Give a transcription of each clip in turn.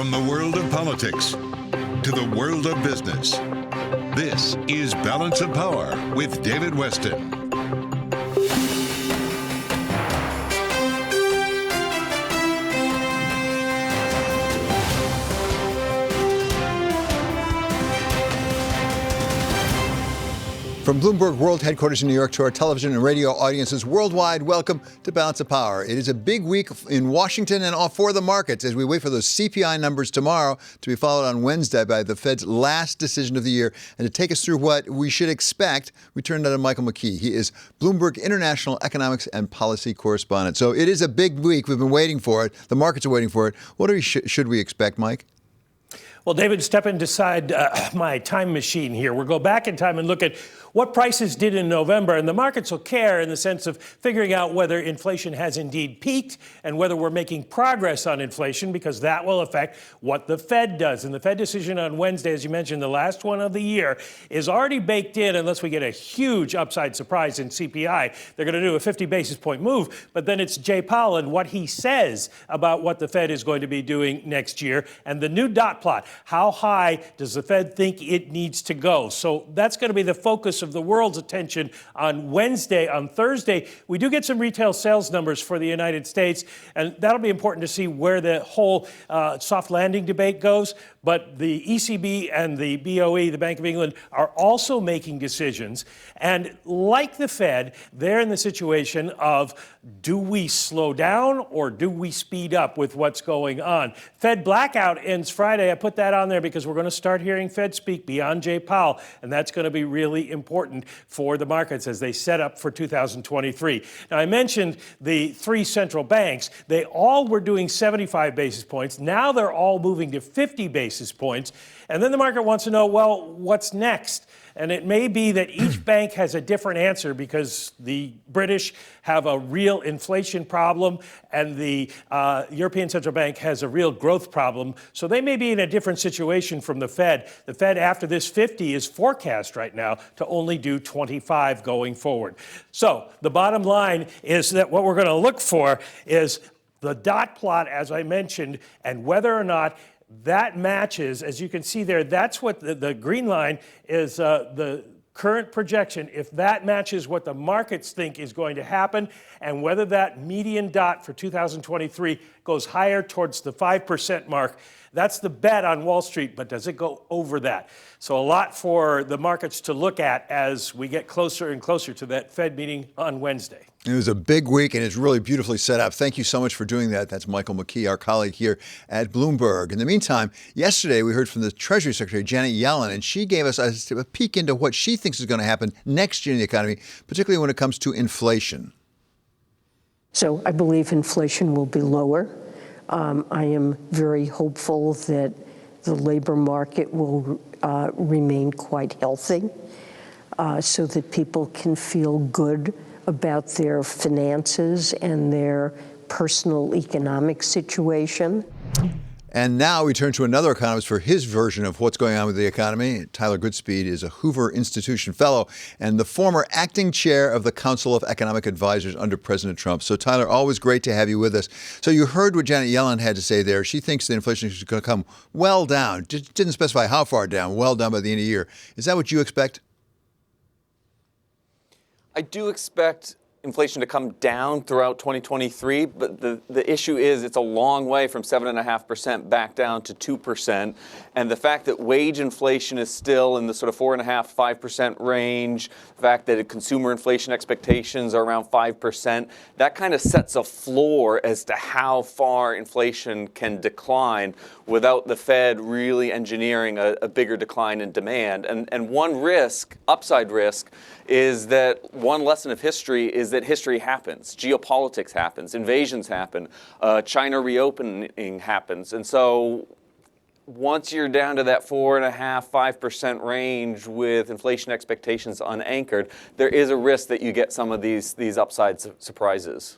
From the world of politics to the world of business, this is Balance of Power with David Weston. From Bloomberg World Headquarters in New York to our television and radio audiences worldwide, welcome to Balance of Power. It is a big week in Washington and all for the markets as we wait for those CPI numbers tomorrow to be followed on Wednesday by the Fed's last decision of the year. And to take us through what we should expect, we turn to Michael McKee. He is Bloomberg International Economics and Policy Correspondent. So it is a big week. We've been waiting for it. The markets are waiting for it. What should we expect, Mike? Well, David, step inside my time machine here. We'll go back in time and look at what prices did in November, and the markets will care in the sense of figuring out whether inflation has indeed peaked and whether we're making progress on inflation, because that will affect what the Fed does. And the Fed decision on Wednesday, as you mentioned, the last one of the year, is already baked in unless we get a huge upside surprise in CPI. They're going to do a 50 basis point move, but then it's Jay Powell and what he says about what the Fed is going to be doing next year and the new dot plot. How high does the Fed think it needs to go? So that's going to be the focus of the world's attention on Wednesday. On Thursday, we do get some retail sales numbers for the United States, and that'll be important to see where the whole soft landing debate goes. But the ECB and the BOE, the Bank of England, are also making decisions. And like the Fed, they're in the situation of, do we slow down or do we speed up with what's going on? Fed blackout ends Friday. I put that on there because we're going to start hearing Fed speak beyond Jay Powell, and that's going to be really important for the markets as they set up for 2023. Now, I mentioned the three central banks. They all were doing 75 basis points. Now they're all moving to 50 basis points. And then the market wants to know, well, what's next? And it may be that each bank has a different answer because the British have a real inflation problem and the European Central Bank has a real growth problem. So they may be in a different situation from the Fed. The Fed, after this 50, is forecast right now to only do 25 going forward. So the bottom line is that what we're going to look for is the dot plot, as I mentioned, and whether or not that matches, as you can see there, that's what the green line is, the current projection. If that matches what the markets think is going to happen, and whether that median dot for 2023 goes higher towards the 5% mark, that's the bet on Wall Street, but does it go over that? So a lot for the markets to look at as we get closer and closer to that Fed meeting on Wednesday. It was a big week, and it's really beautifully set up. Thank you so much for doing that. That's Michael McKee, our colleague here at Bloomberg. In the meantime, yesterday we heard from the Treasury Secretary, Janet Yellen, and she gave us a peek into what she thinks is going to happen next year in the economy, particularly when it comes to inflation. So I believe inflation will be lower. I am very hopeful that the labor market will remain quite healthy so that people can feel good about their finances and their personal economic situation. And now we turn to another economist for his version of what's going on with the economy. Tyler Goodspeed is a Hoover Institution fellow and the former acting chair of the Council of Economic Advisors under President Trump. So, Tyler, always great to have you with us. So you heard what Janet Yellen had to say there. She thinks that inflation is going to come well down. Didn't specify how far down, well down by the end of the year. Is that what you expect? I do expect inflation to come down throughout 2023, but the issue is it's a long way from 7.5% back down to 2%. And the fact that wage inflation is still in the sort of 4.5%, 5% range, the fact that consumer inflation expectations are around 5%, that kind of sets a floor as to how far inflation can decline without the Fed really engineering a bigger decline in demand. And one risk, upside risk, is that one lesson of history is that history happens. Geopolitics happens. Invasions happen. China reopening happens. And so once you're down to that 4.5%, 5% range with inflation expectations unanchored, there is a risk that you get some of these upside surprises.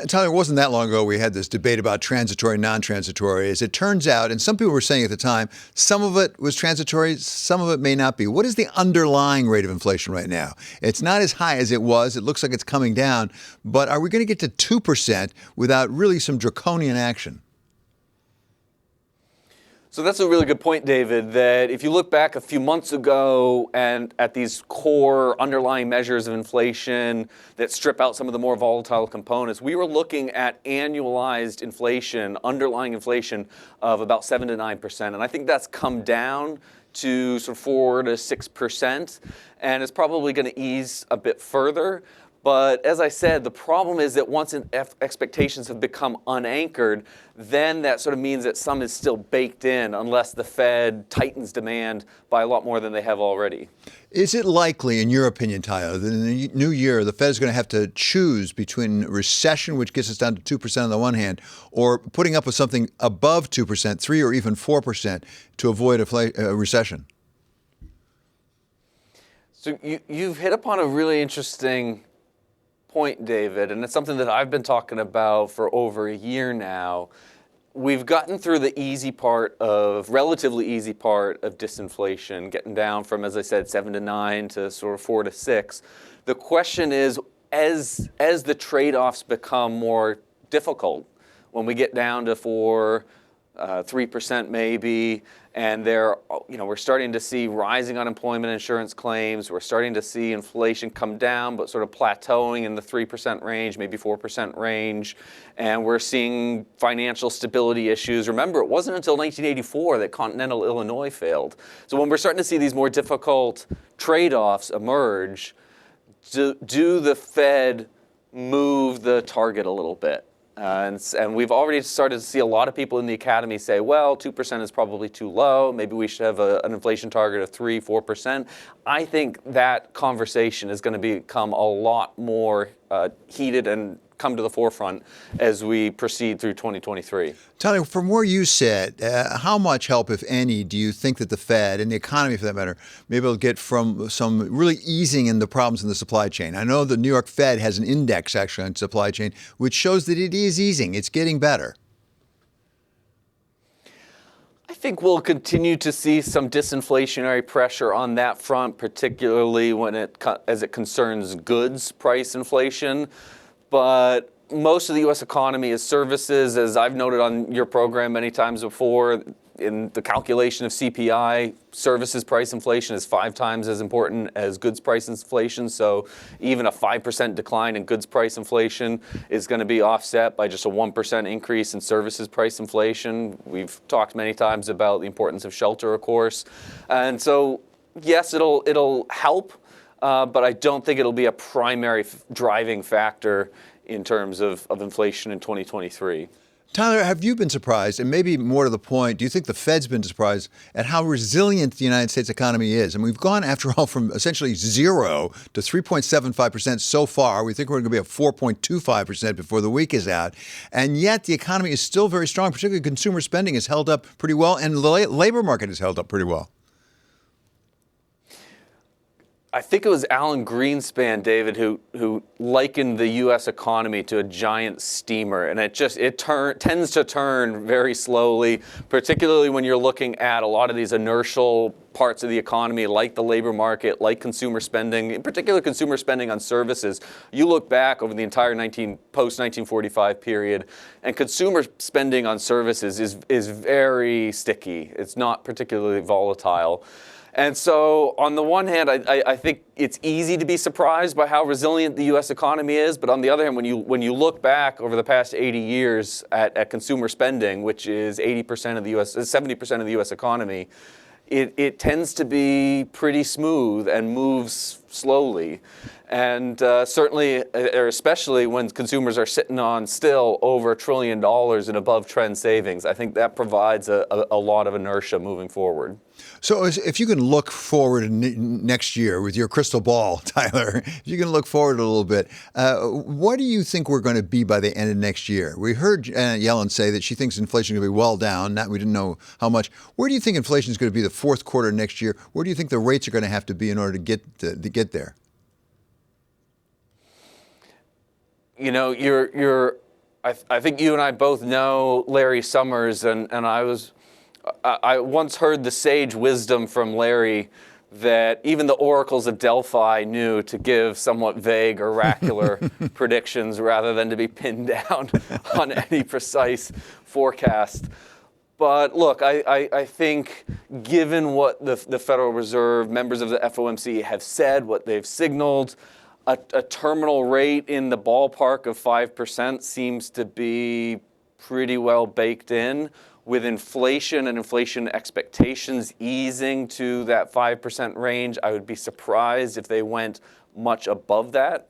Tyler, it wasn't that long ago we had this debate about transitory, non-transitory. As it turns out, and some people were saying at the time, some of it was transitory, some of it may not be. What is the underlying rate of inflation right now? It's not as high as it was. It looks like it's coming down. But are we going to get to 2% without really some draconian action? So that's a really good point, David, that if you look back a few months ago and at these core underlying measures of inflation that strip out some of the more volatile components, we were looking at annualized inflation, underlying inflation of about 7 to 9%. And I think that's come down to sort of 4 to 6%, and it's probably going to ease a bit further. But as I said, the problem is that once expectations have become unanchored, then that sort of means that some is still baked in unless the Fed tightens demand by a lot more than they have already. Is it likely, in your opinion, Tyler, that in the new year, the Fed is going to have to choose between recession, which gets us down to 2% on the one hand, or putting up with something above 2%, 3 or even 4% to avoid a recession? So you've hit upon a really interesting point, David, and it's something that I've been talking about for over a year now. We've gotten through the relatively easy part of disinflation, getting down from, as I said, 7 to 9 to sort of 4 to 6. The question is, as the trade-offs become more difficult, when we get down to 3% maybe, and we're starting to see rising unemployment insurance claims. We're starting to see inflation come down, but sort of plateauing in the 3% range, maybe 4% range. And we're seeing financial stability issues. Remember, it wasn't until 1984 that continental Illinois failed. So when we're starting to see these more difficult trade-offs emerge, do the Fed move the target a little bit? And we've already started to see a lot of people in the academy say, well, 2% is probably too low. Maybe we should have an inflation target of 3, 4%. I think that conversation is going to become a lot more heated and come to the forefront as we proceed through 2023. Tyler, from where you sit, how much help, if any, do you think that the Fed and the economy, for that matter, may be able to get from some really easing in the problems in the supply chain? I know the New York Fed has an index, actually, on supply chain, which shows that it is easing. It's getting better. I think we'll continue to see some disinflationary pressure on that front, particularly as it concerns goods price inflation. But most of the U.S. economy is services, as I've noted on your program many times before. In the calculation of CPI, services price inflation is 5 times as important as goods price inflation. So even a 5% decline in goods price inflation is going to be offset by just a 1% increase in services price inflation. We've talked many times about the importance of shelter, of course. And so, yes, it'll help. But I don't think it'll be a primary driving factor in terms of inflation in 2023. Tyler, have you been surprised, and maybe more to the point, do you think the Fed's been surprised at how resilient the United States economy is? And we've gone, after all, from essentially 0 to 3.75% so far. We think we're going to be at 4.25% before the week is out. And yet the economy is still very strong, particularly consumer spending has held up pretty well, and the labor market has held up pretty well. I think it was Alan Greenspan, David, who likened the U.S. economy to a giant steamer, and it tends to turn very slowly, particularly when you're looking at a lot of these inertial parts of the economy, like the labor market, like consumer spending, in particular consumer spending on services. You look back over the entire post-1945 period, and consumer spending on services is very sticky. It's not particularly volatile. And so on the one hand, I think it's easy to be surprised by how resilient the U.S. economy is. But on the other hand, when you look back over the past 80 years at consumer spending, which is 70% of the U.S. economy, it tends to be pretty smooth and moves slowly. And certainly, or especially when consumers are sitting on still over $1 trillion in above trend savings, I think that provides a lot of inertia moving forward. So if you can look forward next year with your crystal ball, Tyler, if you can look forward a little bit, what do you think we're going to be by the end of next year? We heard Yellen say that she thinks inflation is going to be well down. We didn't know how much. Where do you think inflation is going to be the fourth quarter next year? Where do you think the rates are going to have to be in order to get there? You know, I think you and I both know Larry Summers, and I once heard the sage wisdom from Larry that even the oracles of Delphi knew to give somewhat vague, oracular predictions rather than to be pinned down on any precise forecast. But look, I think given what the Federal Reserve, members of the FOMC have said, what they've signaled, a terminal rate in the ballpark of 5% seems to be pretty well baked in. With inflation and inflation expectations easing to that 5% range, I would be surprised if they went much above that.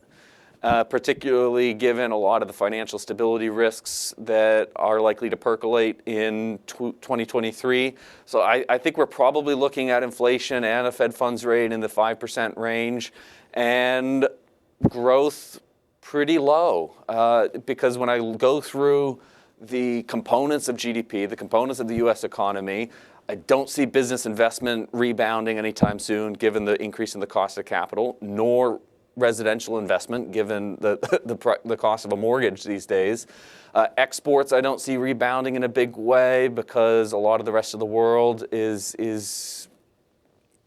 Particularly given a lot of the financial stability risks that are likely to percolate in 2023. So I think we're probably looking at inflation and a Fed funds rate in the 5% range, and growth pretty low. Because when I go through the components of GDP, the components of the U.S. economy, I don't see business investment rebounding anytime soon, given the increase in the cost of capital, nor residential investment, given the cost of a mortgage these days. Exports, I don't see rebounding in a big way because a lot of the rest of the world is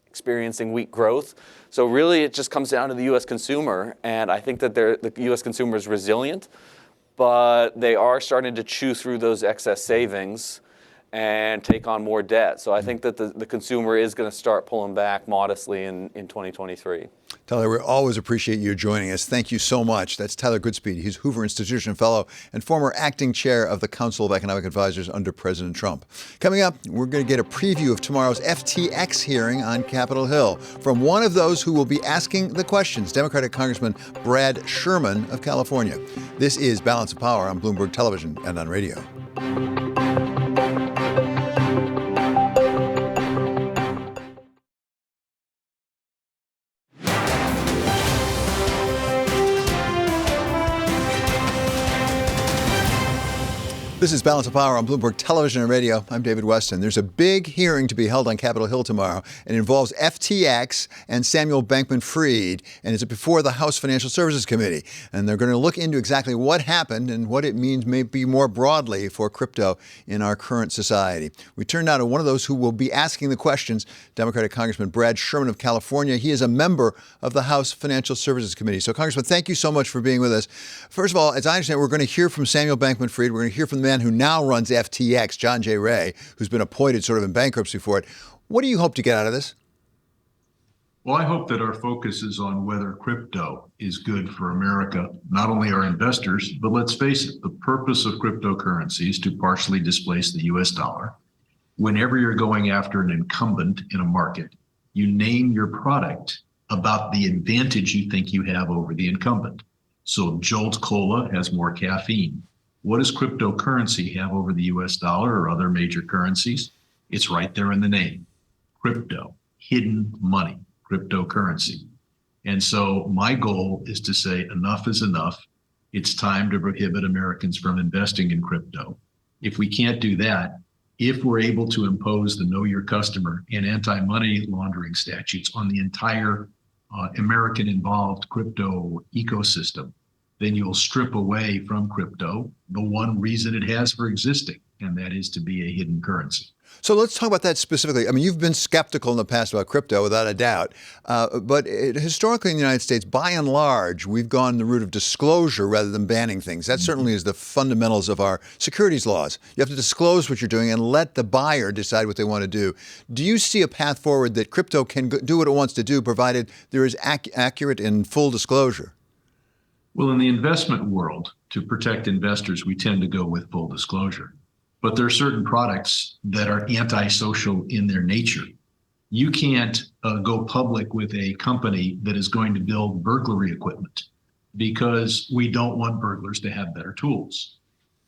experiencing weak growth. So really, it just comes down to the U.S. consumer, and I think that the U.S. consumer is resilient, but they are starting to chew through those excess savings and take on more debt. So I think that the consumer is going to start pulling back modestly in 2023. Tyler, we always appreciate you joining us. Thank you so much. That's Tyler Goodspeed. He's Hoover Institution Fellow and former acting chair of the Council of Economic Advisors under President Trump. Coming up, we're going to get a preview of tomorrow's FTX hearing on Capitol Hill from one of those who will be asking the questions, Democratic Congressman Brad Sherman of California. This is Balance of Power on Bloomberg Television and on radio. This is Balance of Power on Bloomberg Television and Radio. I'm David Weston. There's a big hearing to be held on Capitol Hill tomorrow. It involves FTX and Samuel Bankman-Fried, and it's before the House Financial Services Committee. And they're going to look into exactly what happened and what it means maybe more broadly for crypto in our current society. We turn now to one of those who will be asking the questions, Democratic Congressman Brad Sherman of California. He is a member of the House Financial Services Committee. So, Congressman, thank you so much for being with us. First of all, as I understand, we're going to hear from Samuel Bankman-Fried. We're going to hear from the man who now runs FTX, John J. Ray, who's been appointed sort of in bankruptcy for it. What do you hope to get out of this? Well, I hope that our focus is on whether crypto is good for America, not only our investors, but let's face it, the purpose of cryptocurrency is to partially displace the US dollar. Whenever you're going after an incumbent in a market, you name your product about the advantage you think you have over the incumbent. So Jolt Cola has more caffeine. What does cryptocurrency have over the US dollar or other major currencies? It's right there in the name. Crypto, hidden money, cryptocurrency. And so my goal is to say enough is enough. It's time to prohibit Americans from investing in crypto. If we can't do that, if we're able to impose the Know Your Customer and anti-money laundering statutes on the entire American-involved crypto ecosystem, then you'll strip away from crypto the one reason it has for existing, and that is to be a hidden currency. So let's talk about that specifically. I mean, you've been skeptical in the past about crypto, without a doubt. But historically in the United States, by and large, we've gone the route of disclosure rather than banning things. That certainly is the fundamentals of our securities laws. You have to disclose what you're doing and let the buyer decide what they want to do. Do you see a path forward that crypto can do what it wants to do, provided there is accurate and full disclosure? Well, in the investment world, to protect investors, we tend to go with full disclosure. But there are certain products that are antisocial in their nature. You can't go public with a company that is going to build burglary equipment because we don't want burglars to have better tools.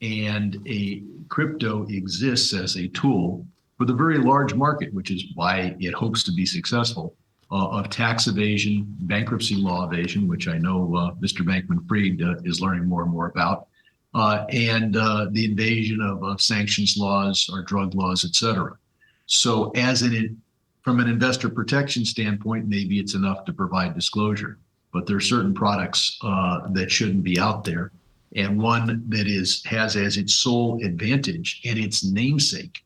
And a crypto exists as a tool for the very large market, which is why it hopes to be successful, of tax evasion, bankruptcy law evasion, which I know Mr. Bankman-Fried is learning more and more about, and the invasion of sanctions laws or drug laws, et cetera. So from an investor protection standpoint, maybe it's enough to provide disclosure, but there are certain products that shouldn't be out there. And one that has as its sole advantage and its namesake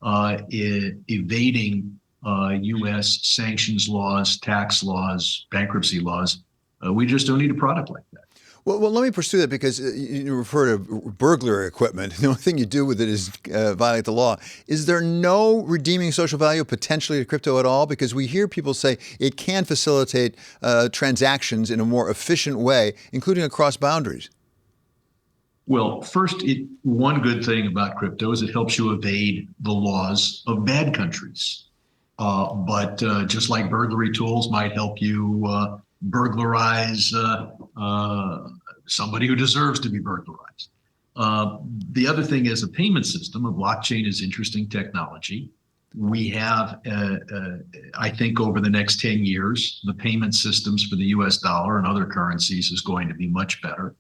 evading U.S. sanctions laws, tax laws, bankruptcy laws. We just don't need a product like that. Well, let me pursue that because you refer to burglary equipment. The only thing you do with it is violate the law. Is there no redeeming social value potentially to crypto at all? Because we hear people say it can facilitate transactions in a more efficient way, including across boundaries. Well, first, one good thing about crypto is it helps you evade the laws of bad countries. But just like burglary tools might help you burglarize somebody who deserves to be burglarized. The other thing is a payment system. A blockchain is interesting technology. We have, I think over the next 10 years, the payment systems for the US dollar and other currencies is going to be much better.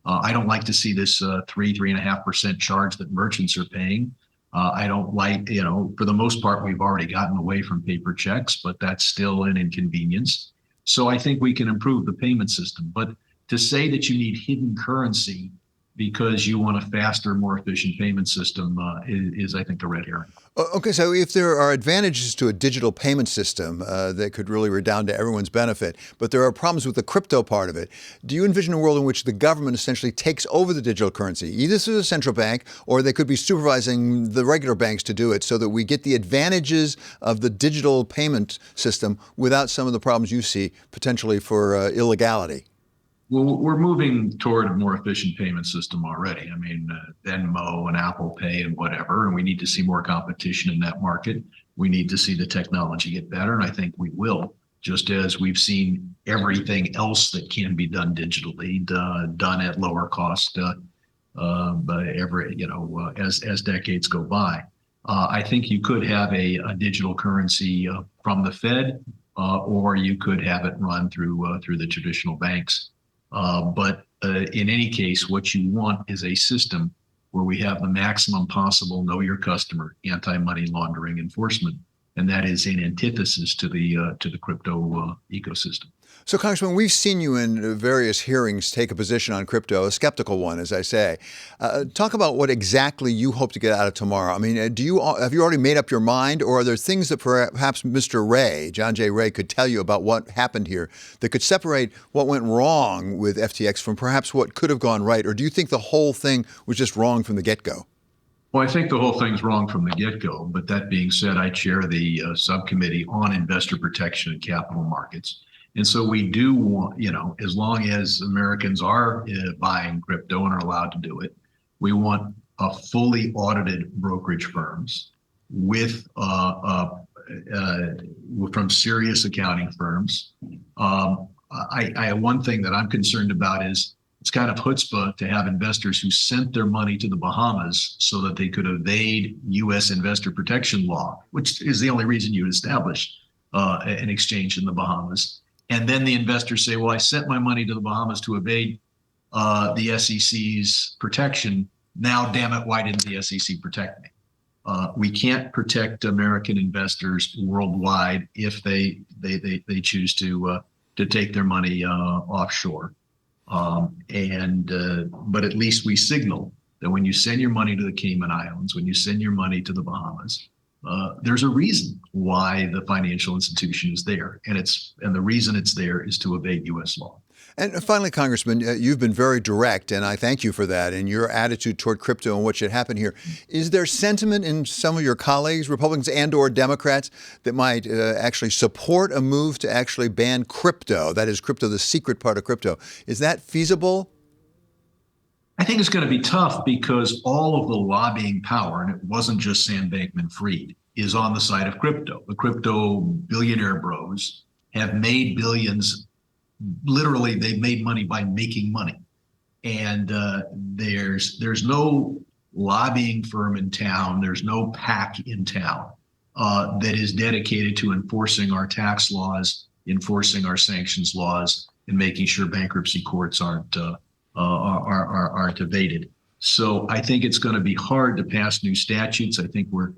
I don't like to see this 3.5% charge that merchants are paying. I don't like, for the most part, we've already gotten away from paper checks, but that's still an inconvenience. So I think we can improve the payment system. But to say that you need hidden currency because you want a faster, more efficient payment system is, I think, a red herring. Okay, so if there are advantages to a digital payment system that could really redound to everyone's benefit, but there are problems with the crypto part of it, do you envision a world in which the government essentially takes over the digital currency, either through the central bank or they could be supervising the regular banks to do it so that we get the advantages of the digital payment system without some of the problems you see potentially for illegality? Well, we're moving toward a more efficient payment system already. I mean, Venmo and Apple Pay and whatever, and we need to see more competition in that market. We need to see the technology get better, and I think we will, just as we've seen everything else that can be done digitally, done at lower cost as decades go by. I think you could have a digital currency from the Fed, or you could have it run through the traditional banks. But in any case, what you want is a system where we have the maximum possible know your customer anti-money laundering enforcement, and that is an antithesis to the crypto ecosystem. So, Congressman, we've seen you in various hearings take a position on crypto, a skeptical one, as I say. Talk about what exactly you hope to get out of tomorrow. I mean, have you already made up your mind, or are there things that perhaps Mr. Ray, John J. Ray, could tell you about what happened here that could separate what went wrong with FTX from perhaps what could have gone right? Or do you think the whole thing was just wrong from the get-go? Well, I think the whole thing's wrong from the get-go. But that being said, I chair the subcommittee on investor protection and capital markets. And so we do want, as long as Americans are buying crypto and are allowed to do it, we want a fully audited brokerage firms with from serious accounting firms. One thing that I'm concerned about is it's kind of chutzpah to have investors who sent their money to the Bahamas so that they could evade U.S. investor protection law, which is the only reason you establish an exchange in the Bahamas. And then the investors say, well, I sent my money to the Bahamas to evade the SEC's protection. Now, damn it, why didn't the SEC protect me? We can't protect American investors worldwide if they choose to take their money offshore. But at least we signal that when you send your money to the Cayman Islands, when you send your money to the Bahamas, there's a reason why the financial institution is there, and the reason it's there is to evade U.S. law. And finally, Congressman, you've been very direct, and I thank you for that, and your attitude toward crypto and what should happen here. Is there sentiment in some of your colleagues, Republicans and or Democrats, that might actually support a move to actually ban crypto? That is crypto, the secret part of crypto. Is that feasible? I think it's going to be tough because all of the lobbying power, and it wasn't just Sam Bankman-Fried, is on the side of crypto. The crypto billionaire bros have made billions. Literally, they've made money by making money. And there's no lobbying firm in town. There's no PAC in town that is dedicated to enforcing our tax laws, enforcing our sanctions laws, and making sure bankruptcy courts aren't evaded. So I think it's going to be hard to pass new statutes. I think we're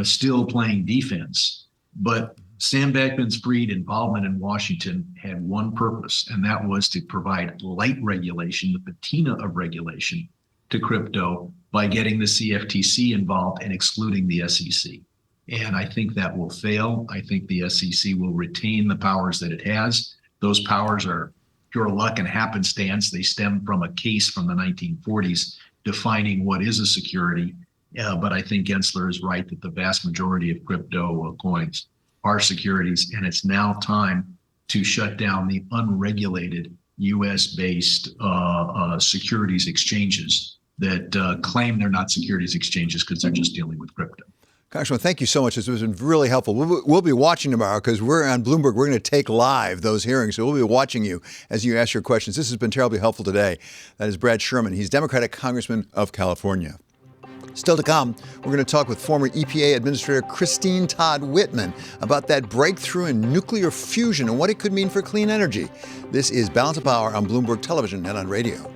still playing defense. But Sam Bankman-Fried involvement in Washington had one purpose, and that was to provide light regulation, the patina of regulation to crypto by getting the CFTC involved and excluding the SEC. And I think that will fail. I think the SEC will retain the powers that it has. Those powers are pure luck and happenstance. They stem from a case from the 1940s defining what is a security. But I think Gensler is right that the vast majority of crypto coins are securities, and it's now time to shut down the unregulated U.S.-based securities exchanges that claim they're not securities exchanges because they're just dealing with crypto. Congressman, thank you so much. This has been really helpful. We'll be watching tomorrow because we're on Bloomberg. We're going to take live those hearings. So we'll be watching you as you ask your questions. This has been terribly helpful today. That is Brad Sherman. He's Democratic Congressman of California. Still to come, we're going to talk with former EPA Administrator Todd Whitman about that breakthrough in nuclear fusion and what it could mean for clean energy. This is Balance of Power on Bloomberg Television and on radio.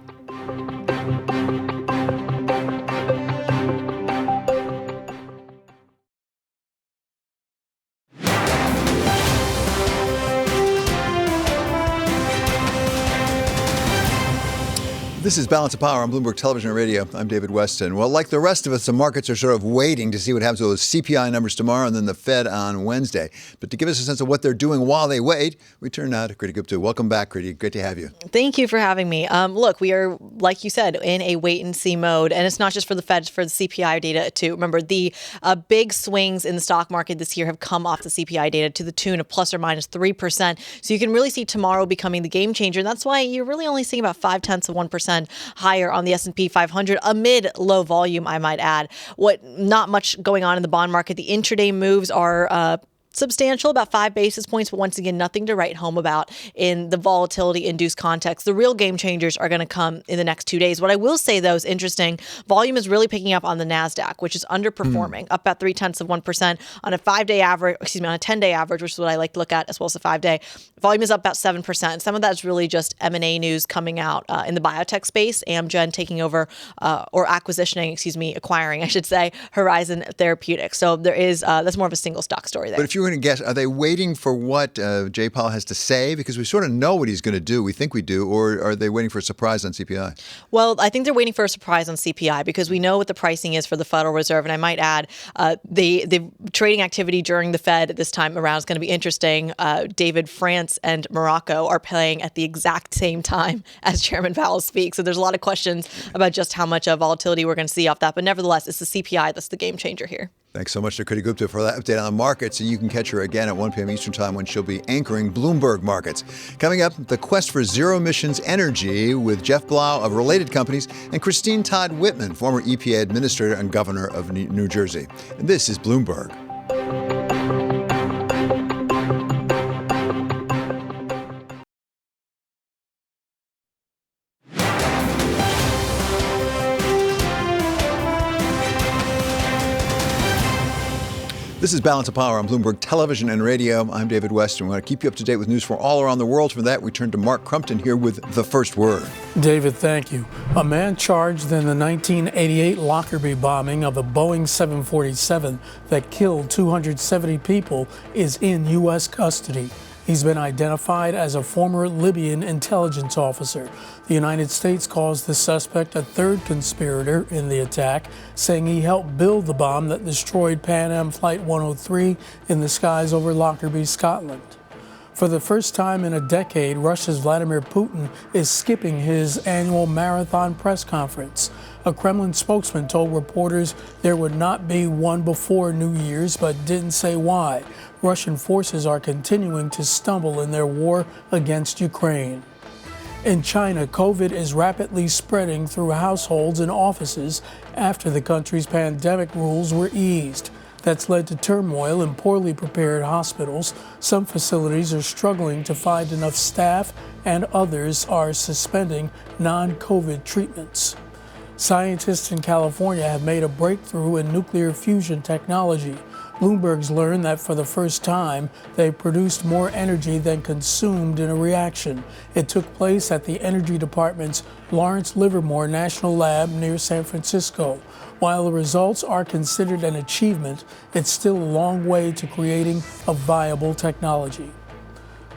This is Balance of Power on Bloomberg Television and Radio. I'm David Weston. Well, like the rest of us, the markets are sort of waiting to see what happens with those CPI numbers tomorrow and then the Fed on Wednesday. But to give us a sense of what they're doing while they wait, we turn now to Kriti Gupta. Welcome back, Kriti. Great to have you. Thank you for having me. Look, we are, like you said, in a wait-and-see mode. And it's not just for the Fed, it's for the CPI data, too. Remember, the big swings in the stock market this year have come off the CPI data to the tune of plus or minus 3%. So you can really see tomorrow becoming the game changer. And that's why you're really only seeing about 0.5% higher on the S&P 500 amid low volume, I might add. Not much going on in the bond market. The intraday moves are substantial, about 5 basis points, but once again, nothing to write home about in the volatility-induced context. The real game changers are going to come in the next 2 days. What I will say, though, is interesting. Volume is really picking up on the NASDAQ, which is underperforming, up about 0.3% on a 5-day average, on a 10-day average, which is what I like to look at, as well as a 5-day. Volume is up about 7%. Some of that is really just M&A news coming out in the biotech space. Amgen taking over acquiring, I should say, Horizon Therapeutics. So there is, that's more of a single stock story there. But if you were going to guess, are they waiting for what Jay Powell has to say? Because we sort of know what he's going to do. We think we do. Or are they waiting for a surprise on CPI? Well, I think they're waiting for a surprise on CPI because we know what the pricing is for the Federal Reserve. And I might add, the trading activity during the Fed this time around is going to be interesting. David, France and Morocco are playing at the exact same time as Chairman Powell speaks. So there's a lot of questions about just how much volatility we're going to see off that. But nevertheless, it's the CPI that's the game changer here. Thanks so much to Kriti Gupta for that update on the markets. And you can catch her again at 1 p.m. Eastern Time when she'll be anchoring Bloomberg Markets. Coming up, the quest for zero-emissions energy with Jeff Blau of Related Companies and Todd Whitman, former EPA Administrator and Governor of New Jersey. And this is Bloomberg. This is Balance of Power on Bloomberg Television and Radio. I'm David Weston. We want to keep you up to date with news from all around the world. For that, we turn to Mark Crumpton here with the first word. David, thank you. A man charged in the 1988 Lockerbie bombing of a Boeing 747 that killed 270 people is in U.S. custody. He's been identified as a former Libyan intelligence officer. The United States calls the suspect a third conspirator in the attack, saying he helped build the bomb that destroyed Pan Am Flight 103 in the skies over Lockerbie, Scotland. For the first time in a decade, Russia's Vladimir Putin is skipping his annual marathon press conference. A Kremlin spokesman told reporters there would not be one before New Year's, but didn't say why. Russian forces are continuing to stumble in their war against Ukraine. In China, COVID is rapidly spreading through households and offices after the country's pandemic rules were eased. That's led to turmoil in poorly prepared hospitals. Some facilities are struggling to find enough staff, and others are suspending non-COVID treatments. Scientists in California have made a breakthrough in nuclear fusion technology. Bloomberg's learned that for the first time, they produced more energy than consumed in a reaction. It took place at the Energy Department's Lawrence Livermore National Lab near San Francisco. While the results are considered an achievement, it's still a long way to creating a viable technology.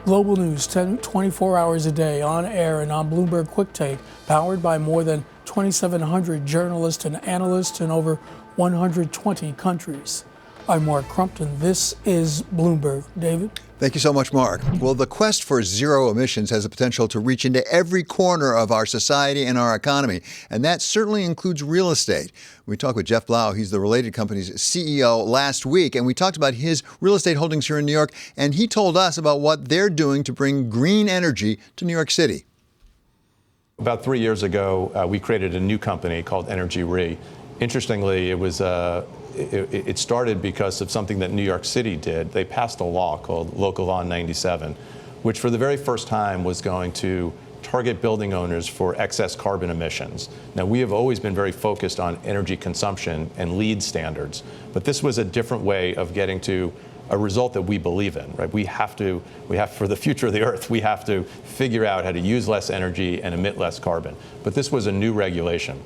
Global news 24 hours a day on air and on Bloomberg Quick Take, powered by more than 2,700 journalists and analysts in over 120 countries. I'm Mark Crumpton. This is Bloomberg. David? Thank you so much, Mark. Well, the quest for zero emissions has the potential to reach into every corner of our society and our economy, and that certainly includes real estate. We talked with Jeff Blau, he's the Related Company's CEO, last week, and we talked about his real estate holdings here in New York, and he told us about what they're doing to bring green energy to New York City. About 3 years ago, we created a new company called Energy Re. Interestingly, it started because of something that New York City did. They passed a law called Local Law 97, which for the very first time was going to target building owners for excess carbon emissions. Now, we have always been very focused on energy consumption and LEED standards, but this was a different way of getting to a result that we believe in, right? We have for the future of the Earth, we have to figure out how to use less energy and emit less carbon. But this was a new regulation.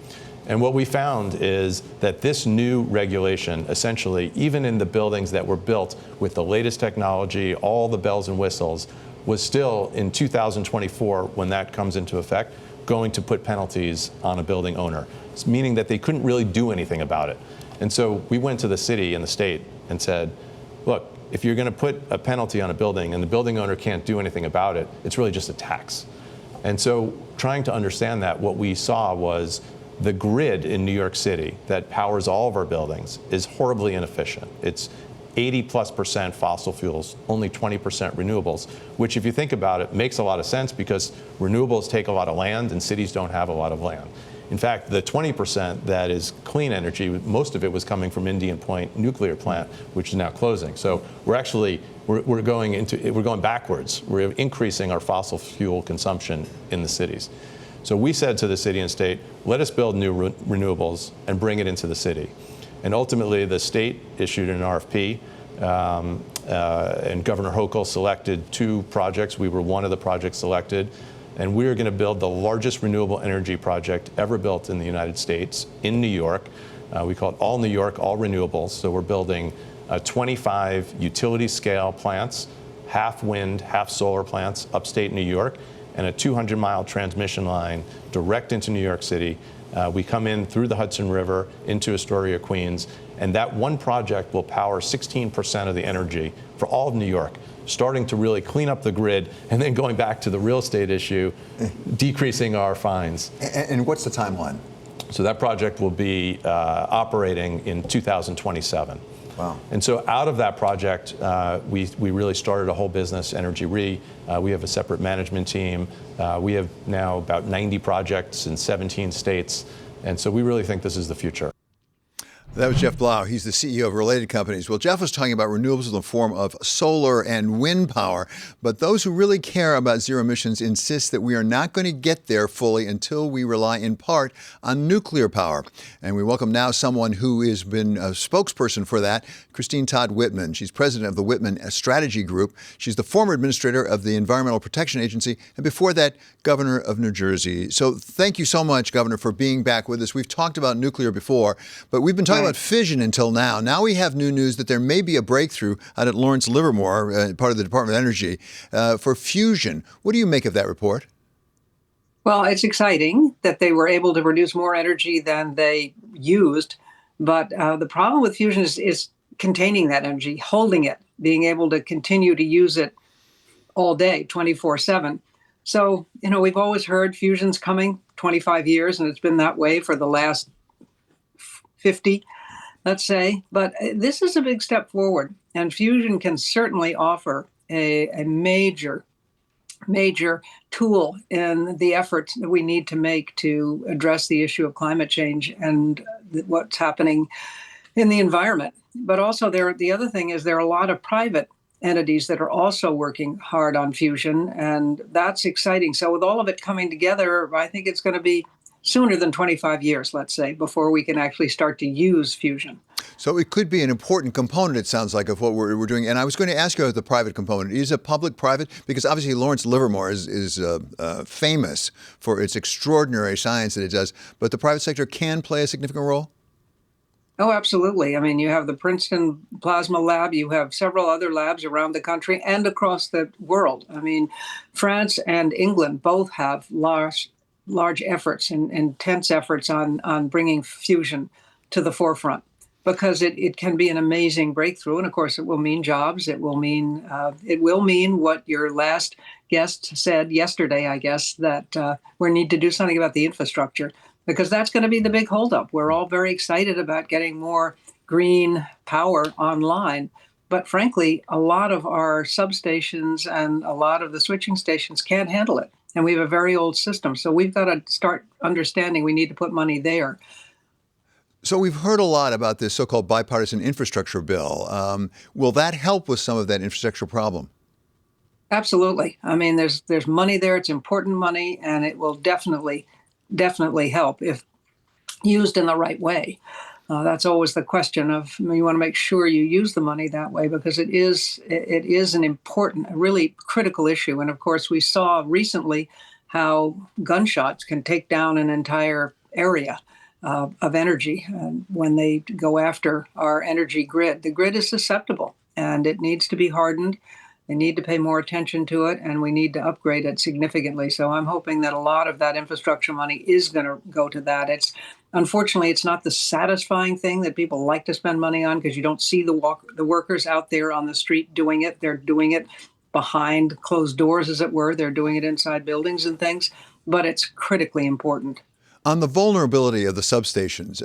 And what we found is that this new regulation, essentially, even in the buildings that were built with the latest technology, all the bells and whistles, was still in 2024, when that comes into effect, going to put penalties on a building owner, meaning that they couldn't really do anything about it. And so we went to the city and the state and said, look, if you're going to put a penalty on a building and the building owner can't do anything about it, it's really just a tax. And so trying to understand that, what we saw was the grid in New York City that powers all of our buildings is horribly inefficient. It's 80+% fossil fuels, only 20% renewables, which, if you think about it, makes a lot of sense because renewables take a lot of land and cities don't have a lot of land. In fact, the 20% that is clean energy, most of it was coming from Indian Point nuclear plant, which is now closing. So we're going backwards. We're increasing our fossil fuel consumption in the cities. So we said to the city and state, let us build new renewables and bring it into the city. And ultimately, the state issued an RFP, and Governor Hochul selected 2 projects. We were one of the projects selected. And we are going to build the largest renewable energy project ever built in the United States in New York. We call it All New York, All Renewables. So we're building 25 utility scale plants, half wind, half solar plants, upstate New York, and a 200-mile transmission line direct into New York City. We come in through the Hudson River into Astoria, Queens, and that one project will power 16% of the energy for all of New York, starting to really clean up the grid, and then going back to the real estate issue, decreasing our fines. And what's the timeline? So that project will be operating in 2027. Wow. And so out of that project, we really started a whole business, Energy Re. We have a separate management team. We have now about 90 projects in 17 states. And so we really think this is the future. That was Jeff Blau. He's the CEO of Related Companies. Well, Jeff was talking about renewables in the form of solar and wind power. But those who really care about zero emissions insist that we are not going to get there fully until we rely in part on nuclear power. And we welcome now someone who has been a spokesperson for that, Todd Whitman. She's president of the Whitman Strategy Group. She's the former administrator of the Environmental Protection Agency, and before that, governor of New Jersey. So thank you so much, Governor, for being back with us. We've talked about nuclear before, but we've been talking about fission until now. Now we have new news that there may be a breakthrough out at Lawrence Livermore, part of the Department of Energy, for fusion. What do you make of that report? Well, it's exciting that they were able to produce more energy than they used. But the problem with fusion is containing that energy, holding it, being able to continue to use it all day, 24/7. So, we've always heard fusion's coming 25 years, and it's been that way for the last 50, let's say. But this is a big step forward, and fusion can certainly offer a major tool in the efforts that we need to make to address the issue of climate change and what's happening in the environment. But also the other thing is there are a lot of private entities that are also working hard on fusion, and that's exciting. So with all of it coming together, I think it's going to be sooner than 25 years, let's say, before we can actually start to use fusion. So it could be an important component, it sounds like, of what we're doing. And I was going to ask you about the private component. Is it public-private? Because obviously Lawrence Livermore is famous for its extraordinary science that it does. But the private sector can play a significant role? Oh, absolutely. I mean, you have the Princeton Plasma Lab. You have several other labs around the country and across the world. I mean, France and England both have large efforts and intense efforts on bringing fusion to the forefront. because it can be an amazing breakthrough. And of course, it will mean jobs. It will mean what your last guest said yesterday, I guess, that we need to do something about the infrastructure, because that's going to be the big holdup. We're all very excited about getting more green power online. But frankly, a lot of our substations and a lot of the switching stations can't handle it. And we have a very old system. So we've got to start understanding we need to put money there. So we've heard a lot about this so-called bipartisan infrastructure bill. Will that help with some of that infrastructure problem? Absolutely. I mean, there's money there. It's important money, and it will definitely help if used in the right way. That's always the question of, you want to make sure you use the money that way, because it is an important, a really critical issue. And of course, we saw recently how gunshots can take down an entire area of energy when they go after our energy grid. The grid is susceptible, and it needs to be hardened. They need to pay more attention to it, and we need to upgrade it significantly. So I'm hoping that a lot of that infrastructure money is going to go to that. Unfortunately, it's not the satisfying thing that people like to spend money on, because you don't see the workers out there on the street doing it. They're doing it behind closed doors, as it were. They're doing it inside buildings and things, but it's critically important. On the vulnerability of the substations,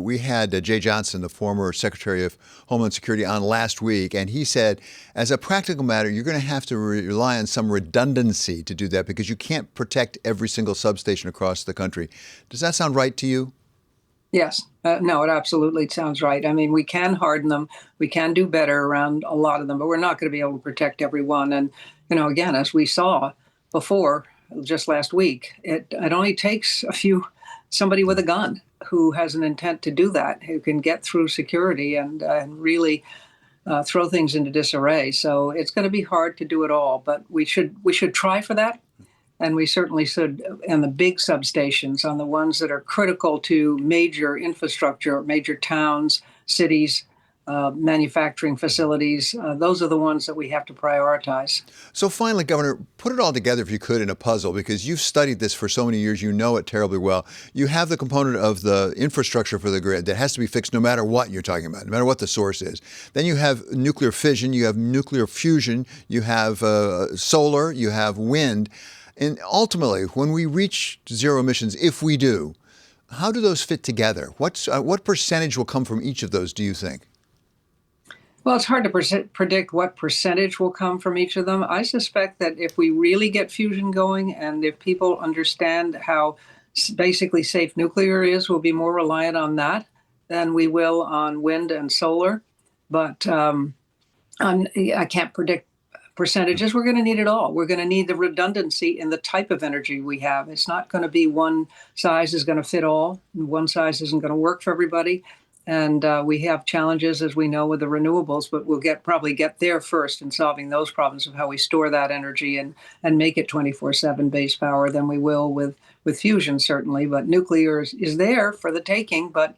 we had Jay Johnson, the former Secretary of Homeland Security, on last week, and he said, as a practical matter, you're going to have to rely on some redundancy to do that, because you can't protect every single substation across the country. Does that sound right to you? Yes. No, it absolutely sounds right. I mean, we can harden them. We can do better around a lot of them, but we're not going to be able to protect everyone. And, again, as we saw before, just last week, it only takes somebody with a gun who has an intent to do that, who can get through security and really throw things into disarray. So it's going to be hard to do it all, but we should try for that. And we certainly should, on the big substations, on the ones that are critical to major infrastructure, major towns, cities, manufacturing facilities. Those are the ones that we have to prioritize. So finally, Governor, put it all together, if you could, in a puzzle, because you've studied this for so many years. You know it terribly well. You have the component of the infrastructure for the grid that has to be fixed no matter what you're talking about, no matter what the source is. Then you have nuclear fission, you have nuclear fusion, you have solar, you have wind. And ultimately, when we reach zero emissions, if we do, how do those fit together? What percentage will come from each of those, do you think? Well, it's hard to predict what percentage will come from each of them. I suspect that if we really get fusion going, and if people understand how basically safe nuclear is, we'll be more reliant on that than we will on wind and solar. But I can't predict percentages. We're going to need it all. We're going to need the redundancy in the type of energy we have. It's not going to be one size is going to fit all. One size isn't going to work for everybody. And we have challenges, as we know, with the renewables, but we'll probably get there first in solving those problems of how we store that energy and make it 24/7 base power than we will with fusion, certainly. But nuclear is there for the taking, but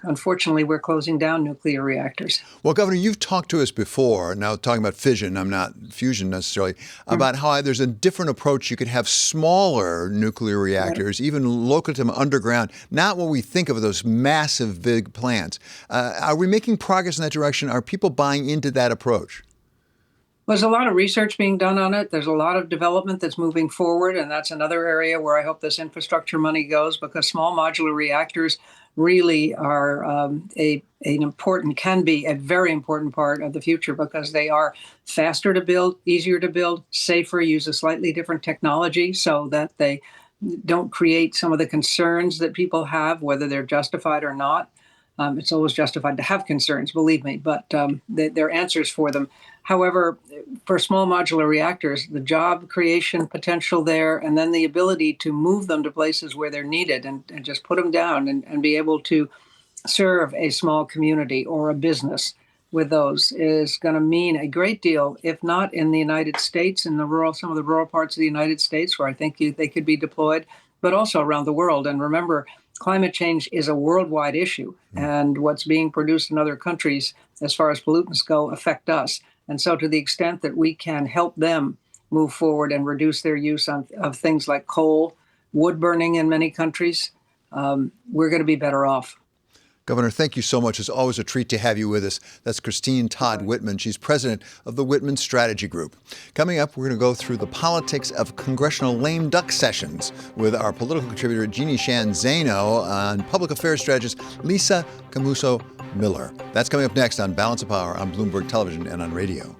unfortunately, we're closing down nuclear reactors. Well, Governor, you've talked to us before, now talking about fission, I'm not fusion necessarily, about how there's a different approach. You could have smaller nuclear reactors, even locate them underground, not what we think of those massive big plants. Are we making progress in that direction? Are people buying into that approach? There's a lot of research being done on it. There's a lot of development that's moving forward, and that's another area where I hope this infrastructure money goes, because small modular reactors really are can be a very important part of the future, because they are faster to build, easier to build, safer, use a slightly different technology so that they don't create some of the concerns that people have, whether they're justified or not. It's always justified to have concerns, believe me, but there are answers for them. However, for small modular reactors, the job creation potential there, and then the ability to move them to places where they're needed and just put them down and be able to serve a small community or a business with those is going to mean a great deal, if not in the United States, in some of the rural parts of the United States where I think they could be deployed, but also around the world. And remember, climate change is a worldwide issue, and what's being produced in other countries as far as pollutants go affect us. And so to the extent that we can help them move forward and reduce their use of things like coal, wood burning in many countries, we're going to be better off. Governor, thank you so much. It's always a treat to have you with us. That's Christine Todd Whitman. She's president of the Whitman Strategy Group. Coming up, we're going to go through the politics of congressional lame duck sessions with our political contributor, Jeannie Shan Zaino, and public affairs strategist, Lisa Camuso Miller. That's coming up next on Balance of Power on Bloomberg Television and on radio.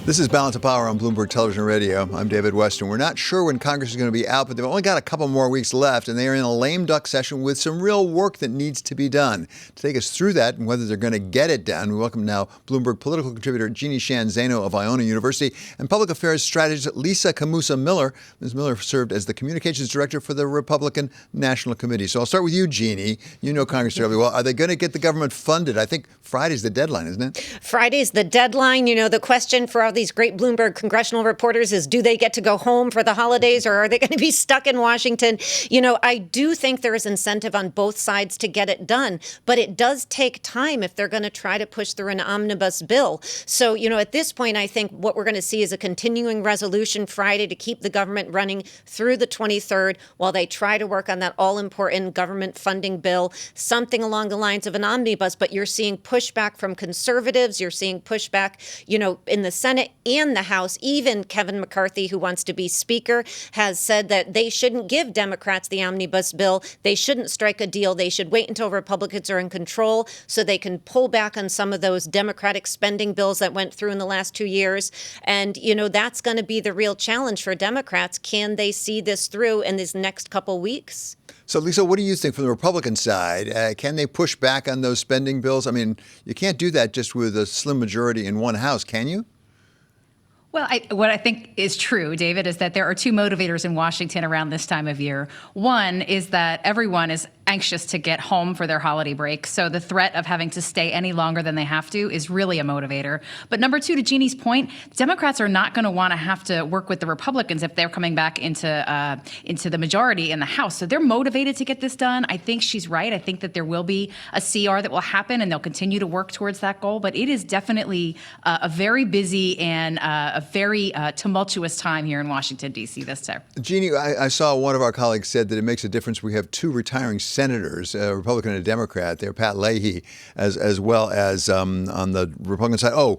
This is Balance of Power on Bloomberg Television and Radio. I'm David Weston. We're not sure when Congress is going to be out, but they've only got a couple more weeks left, and they are in a lame duck session with some real work that needs to be done. To take us through that and whether they're going to get it done, we welcome now Bloomberg political contributor Jeannie Shan Zaino of Iona University and public affairs strategist Lisa Camuso Miller. Ms. Miller served as the communications director for the Republican National Committee. So I'll start with you, Jeannie. You know Congress fairly well. Are they going to get the government funded? I think Friday's the deadline, isn't it? Friday's the deadline. You know, the question for all these great Bloomberg congressional reporters is, do they get to go home for the holidays or are they going to be stuck in Washington? You know, I do think there is incentive on both sides to get it done, but it does take time if they're going to try to push through an omnibus bill. So, you know, at this point, I think what we're going to see is a continuing resolution Friday to keep the government running through the 23rd while they try to work on that all-important government funding bill, something along the lines of an omnibus. But you're seeing pushback from conservatives. You're seeing pushback, you know, in the Senate and the House. Even Kevin McCarthy, who wants to be Speaker, has said that they shouldn't give Democrats the omnibus bill. They shouldn't strike a deal. They should wait until Republicans are in control so they can pull back on some of those Democratic spending bills that went through in the last 2 years. And, you know, that's going to be the real challenge for Democrats. Can they see this through in these next couple weeks? So, Lisa, what do you think from the Republican side? Can they push back on those spending bills? I mean, you can't do that just with a slim majority in one house, can you? Well, what I think is true, David, is that there are two motivators in Washington around this time of year. One is that everyone is anxious to get home for their holiday break. So the threat of having to stay any longer than they have to is really a motivator. But number two, to Jeannie's point, Democrats are not going to want to have to work with the Republicans if they're coming back into the majority in the House. So they're motivated to get this done. I think she's right. I think that there will be a CR that will happen, and they'll continue to work towards that goal. But it is definitely a very busy and a very tumultuous time here in Washington, D.C. this time. Jeannie, I saw one of our colleagues said that it makes a difference. We have two retiring senators, a Republican and a Democrat. They're Pat Leahy, as well as on the Republican side.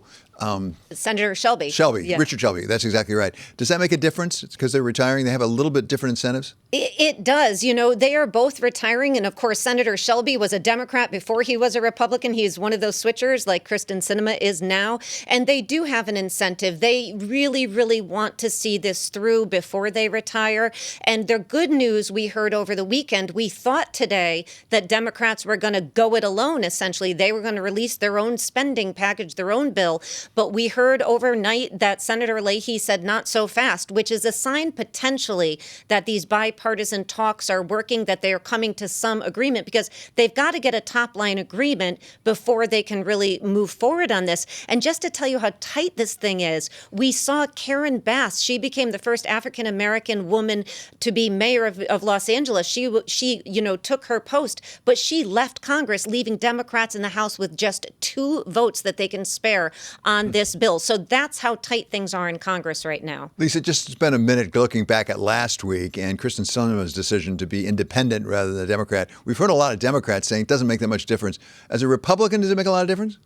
Senator Shelby. Yeah. Richard Shelby. That's exactly right. Does that make a difference? It's because they're retiring. They have a little bit different incentives? It does. You know, they are both retiring. And of course, Senator Shelby was a Democrat before he was a Republican. He's one of those switchers like Kristen Sinema is now. And they do have an incentive. They really, really want to see this through before they retire. And the good news we heard over the weekend, we thought today that Democrats were going to go it alone, essentially. They were going to release their own spending package, their own bill. But we heard overnight that Senator Leahy said not so fast, which is a sign potentially that these bipartisan talks are working, that they are coming to some agreement, because they've got to get a top line agreement before they can really move forward on this. And just to tell you how tight this thing is, we saw Karen Bass. She became the first African-American woman to be mayor of Los Angeles. She took her post, but she left Congress, leaving Democrats in the House with just 2 votes that they can spare on this bill. So that's how tight things are in Congress right now. Lisa, just spend a minute looking back at last week and Kristen Sinema's decision to be independent rather than a Democrat. We've heard a lot of Democrats saying it doesn't make that much difference. As a Republican, does it make a lot of difference?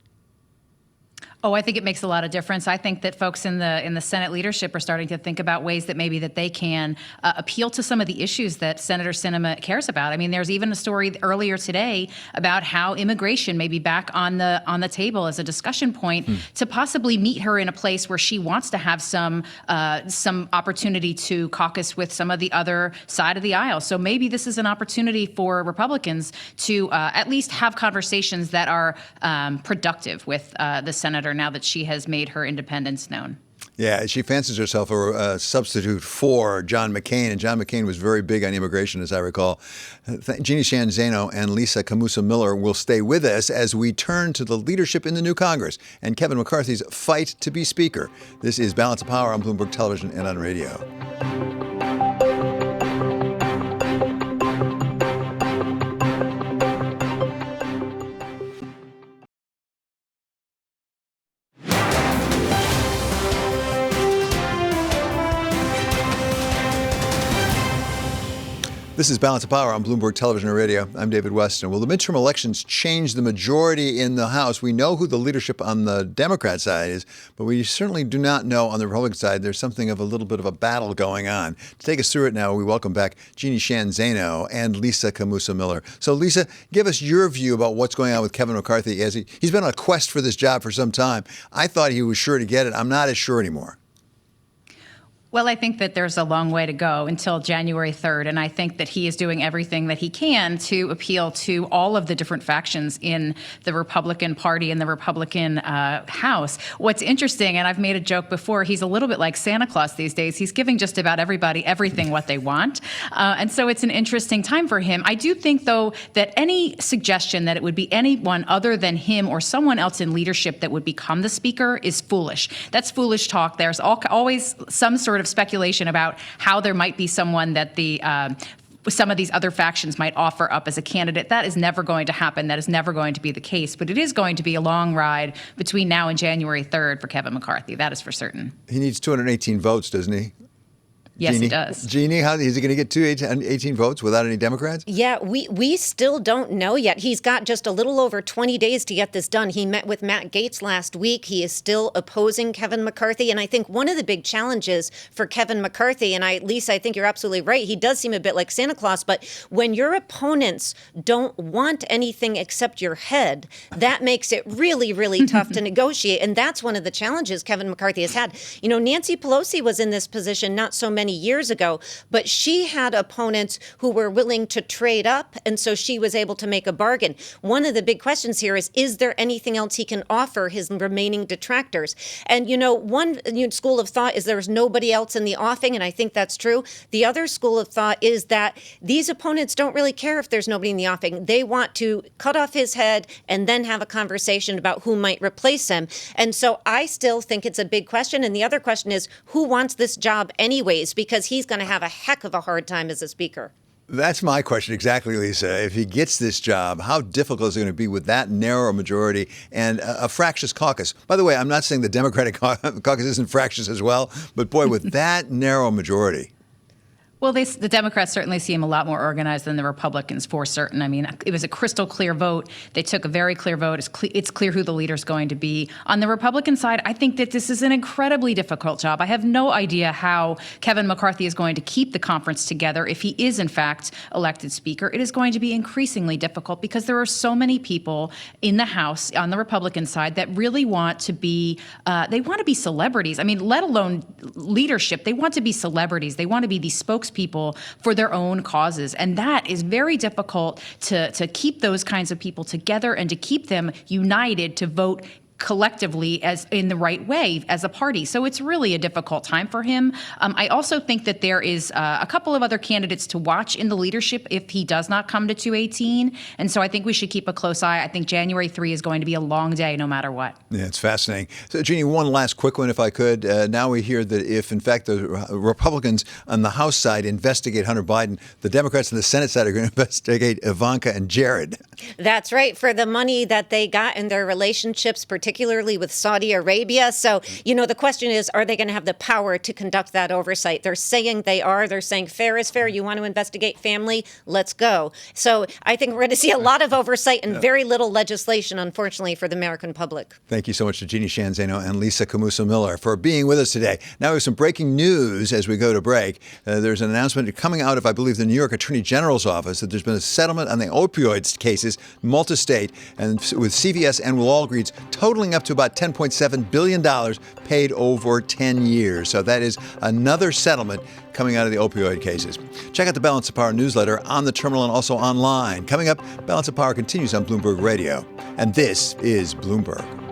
Oh, I think it makes a lot of difference. I think that folks in the Senate leadership are starting to think about ways that maybe that they can appeal to some of the issues that Senator Sinema cares about. I mean, there's even a story earlier today about how immigration may be back on the table as a discussion point to possibly meet her in a place where she wants to have some opportunity to caucus with some of the other side of the aisle. So maybe this is an opportunity for Republicans to at least have conversations that are productive with the senator now that she has made her independence known. Yeah, she fancies herself a substitute for John McCain, and John McCain was very big on immigration, as I recall. Jeannie Shan Zaino and Lisa Camuso Miller will stay with us as we turn to the leadership in the new Congress and Kevin McCarthy's fight to be Speaker. This is Balance of Power on Bloomberg Television and on radio. This is Balance of Power on Bloomberg Television and Radio. I'm David Weston. Well, the midterm elections changed the majority in the House. We know who the leadership on the Democrat side is, but we certainly do not know on the Republican side. There's something of a little bit of a battle going on. To take us through it now, we welcome back Jeannie Sheehan Zaino and Lisa Camusa Miller. So, Lisa, give us your view about what's going on with Kevin McCarthy. As he's been on a quest for this job for some time. I thought he was sure to get it. I'm not as sure anymore. Well, I think that there's a long way to go until January 3rd, and I think that he is doing everything that he can to appeal to all of the different factions in the Republican Party and the Republican House. What's interesting, and I've made a joke before, he's a little bit like Santa Claus these days. He's giving just about everybody everything what they want, and so it's an interesting time for him. I do think, though, that any suggestion that it would be anyone other than him or someone else in leadership that would become the speaker is foolish. That's foolish talk. There's always some sort of speculation about how there might be someone that some of these other factions might offer up as a candidate. That is never going to happen. That is never going to be the case. But it is going to be a long ride between now and January 3rd for Kevin McCarthy. That is for certain. He needs 218 votes, doesn't he? Yes, Jeannie? He does. Jeannie, how is he going to get 218 votes without any Democrats? Yeah, we still don't know yet. He's got just a little over 20 days to get this done. He met with Matt Gaetz last week. He is still opposing Kevin McCarthy. And I think one of the big challenges for Kevin McCarthy, and Lisa, I think you're absolutely right. He does seem a bit like Santa Claus. But when your opponents don't want anything except your head, that makes it really, really tough to negotiate. And that's one of the challenges Kevin McCarthy has had. You know, Nancy Pelosi was in this position not so many years ago, but she had opponents who were willing to trade up, and so she was able to make a bargain. One of the big questions here is there anything else he can offer his remaining detractors? And, you know, one school of thought is there's nobody else in the offing, and I think that's true. The other school of thought is that these opponents don't really care if there's nobody in the offing. They want to cut off his head and then have a conversation about who might replace him. And so I still think it's a big question. And the other question is, who wants this job anyways? Because he's going to have a heck of a hard time as a speaker. That's my question exactly, Lisa. If he gets this job, how difficult is it going to be with that narrow majority and a fractious caucus? By the way, I'm not saying the Democratic caucus isn't fractious as well, but boy, with that narrow majority. Well, the Democrats certainly seem a lot more organized than the Republicans, for certain. I mean, it was a crystal clear vote. They took a very clear vote. It's clear who the leader's going to be. On the Republican side, I think that this is an incredibly difficult job. I have no idea how Kevin McCarthy is going to keep the conference together if he is, in fact, elected speaker. It is going to be increasingly difficult because there are so many people in the House on the Republican side that really want to be, they want to be celebrities. I mean, let alone leadership. They want to be celebrities. They want to be these spokespeople for their own causes. And that is very difficult to keep those kinds of people together and to keep them united to vote collectively as in the right way as a party. So it's really a difficult time for him. I also think that there is a couple of other candidates to watch in the leadership if he does not come to 218. And so I think we should keep a close eye. I think January 3 is going to be a long day no matter what. Yeah, it's fascinating. So, Jeannie, one last quick one, if I could. Now we hear that if, in fact, the Republicans on the House side investigate Hunter Biden, the Democrats on the Senate side are going to investigate Ivanka and Jared. That's right, for the money that they got in their relationships, particularly with Saudi Arabia. So, you know, the question is, are they going to have the power to conduct that oversight? They're saying they are. They're saying fair is fair. You want to investigate family? Let's go. So I think we're going to see a lot of oversight and very little legislation, unfortunately, for the American public. Thank you so much to Jeannie Sheehan Zaino and Lisa Camusa Miller for being with us today. Now we have some breaking news as we go to break. There's an announcement coming out of, I believe, the New York Attorney General's office that there's been a settlement on the opioids cases, multi-state, and with CVS and Walgreens, totaling up to about $10.7 billion paid over 10 years. So that is another settlement coming out of the opioid cases. Check out the Balance of Power newsletter on the terminal and also online. Coming up, Balance of Power continues on Bloomberg Radio. And this is Bloomberg.